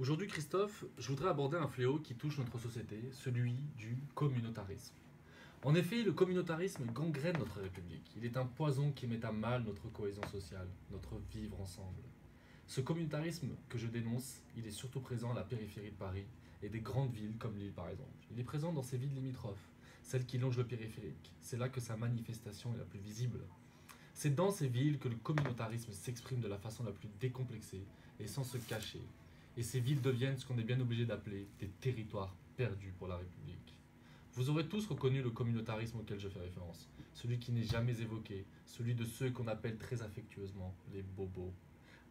Aujourd'hui, Christophe, je voudrais aborder un fléau qui touche notre société, celui du communautarisme. En effet, le communautarisme gangrène notre République. Il est un poison qui met à mal notre cohésion sociale, notre vivre ensemble. Ce communautarisme que je dénonce, il est surtout présent à la périphérie de Paris et des grandes villes comme Lille par exemple. Il est présent dans ces villes limitrophes, celles qui longent le périphérique. C'est là que sa manifestation est la plus visible. C'est dans ces villes que le communautarisme s'exprime de la façon la plus décomplexée et sans se cacher. Et ces villes deviennent ce qu'on est bien obligé d'appeler des territoires perdus pour la République. Vous aurez tous reconnu le communautarisme auquel je fais référence, celui qui n'est jamais évoqué, celui de ceux qu'on appelle très affectueusement les bobos.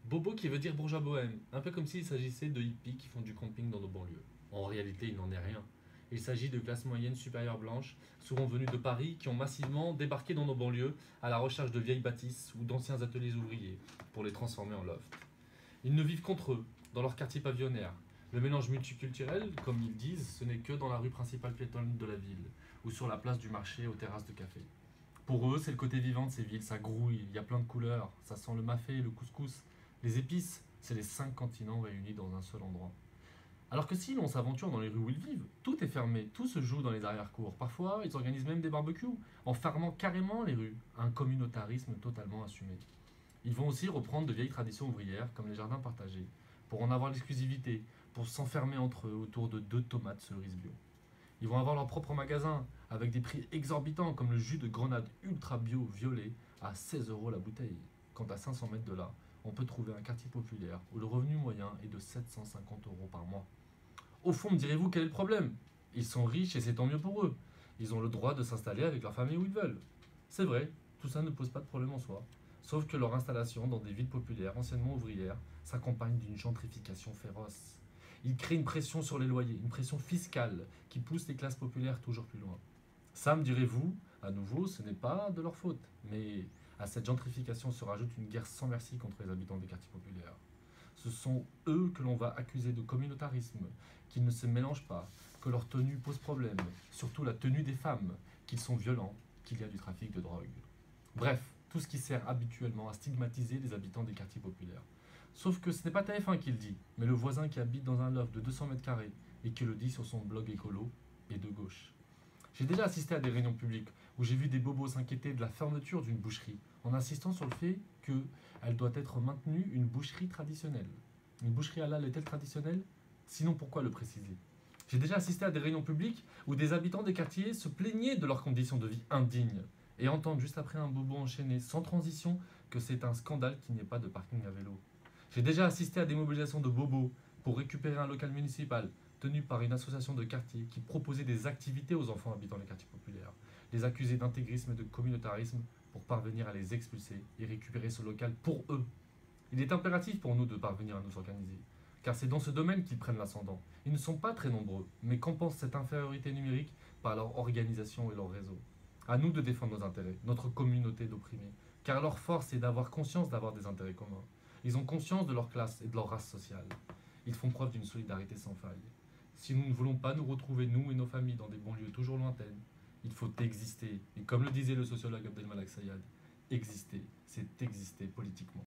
Bobo qui veut dire bourgeois bohème, un peu comme s'il s'agissait de hippies qui font du camping dans nos banlieues. En réalité, il n'en est rien. Il s'agit de classes moyennes supérieures blanches, souvent venues de Paris, qui ont massivement débarqué dans nos banlieues à la recherche de vieilles bâtisses ou d'anciens ateliers ouvriers pour les transformer en loft. Ils ne vivent qu'entre eux, dans leur quartier pavillonnaire. Le mélange multiculturel, comme ils disent, ce n'est que dans la rue principale piétonne de la ville, ou sur la place du marché aux terrasses de café. Pour eux, c'est le côté vivant de ces villes, ça grouille, il y a plein de couleurs, ça sent le mafé, le couscous, les épices, c'est les 5 continents réunis dans un seul endroit. Alors que si l'on s'aventure dans les rues où ils vivent, tout est fermé, tout se joue dans les arrière-cours. Parfois, ils organisent même des barbecues, en fermant carrément les rues. Un communautarisme totalement assumé. Ils vont aussi reprendre de vieilles traditions ouvrières, comme les jardins partagés, pour en avoir l'exclusivité, pour s'enfermer entre eux autour de 2 tomates cerises bio. Ils vont avoir leur propre magasin, avec des prix exorbitants, comme le jus de grenade ultra bio violet à 16 € la bouteille. Quant à 500 mètres de là, on peut trouver un quartier populaire où le revenu moyen est de 750 € par mois. Au fond, me direz-vous quel est le problème? Ils sont riches et c'est tant mieux pour eux. Ils ont le droit de s'installer avec leur famille où ils veulent. C'est vrai, tout ça ne pose pas de problème en soi. Sauf que leur installation dans des villes populaires anciennement ouvrières s'accompagne d'une gentrification féroce. Ils créent une pression sur les loyers, une pression fiscale qui pousse les classes populaires toujours plus loin. Ça, me direz-vous, à nouveau, ce n'est pas de leur faute. Mais à cette gentrification se rajoute une guerre sans merci contre les habitants des quartiers populaires. Ce sont eux que l'on va accuser de communautarisme, qu'ils ne se mélangent pas, que leur tenue pose problème, surtout la tenue des femmes, qu'ils sont violents, qu'il y a du trafic de drogue. Bref, tout ce qui sert habituellement à stigmatiser les habitants des quartiers populaires. Sauf que ce n'est pas TF1 qui le dit, mais le voisin qui habite dans un loft de 200 mètres carrés et qui le dit sur son blog écolo est de gauche. J'ai déjà assisté à des réunions publiques où j'ai vu des bobos s'inquiéter de la fermeture d'une boucherie en insistant sur le fait qu'elle doit être maintenue une boucherie traditionnelle. Une boucherie halal est-elle traditionnelle? Sinon pourquoi le préciser? J'ai déjà assisté à des réunions publiques où des habitants des quartiers se plaignaient de leurs conditions de vie indignes et entendent juste après un bobo enchaîné sans transition que c'est un scandale qu'il n'y ait pas de parking à vélo. J'ai déjà assisté à des mobilisations de bobos pour récupérer un local municipal tenu par une association de quartier qui proposait des activités aux enfants habitant les quartiers populaires, les accusés d'intégrisme et de communautarisme pour parvenir à les expulser et récupérer ce local pour eux. Il est impératif pour nous de parvenir à nous organiser, car c'est dans ce domaine qu'ils prennent l'ascendant. Ils ne sont pas très nombreux, mais compensent cette infériorité numérique par leur organisation et leur réseau. À nous de défendre nos intérêts, notre communauté d'opprimés, car leur force est d'avoir conscience d'avoir des intérêts communs. Ils ont conscience de leur classe et de leur race sociale. Ils font preuve d'une solidarité sans faille. Si nous ne voulons pas nous retrouver, nous et nos familles, dans des banlieues toujours lointaines, il faut exister. Et comme le disait le sociologue Abdelmalek Sayad, exister, c'est exister politiquement.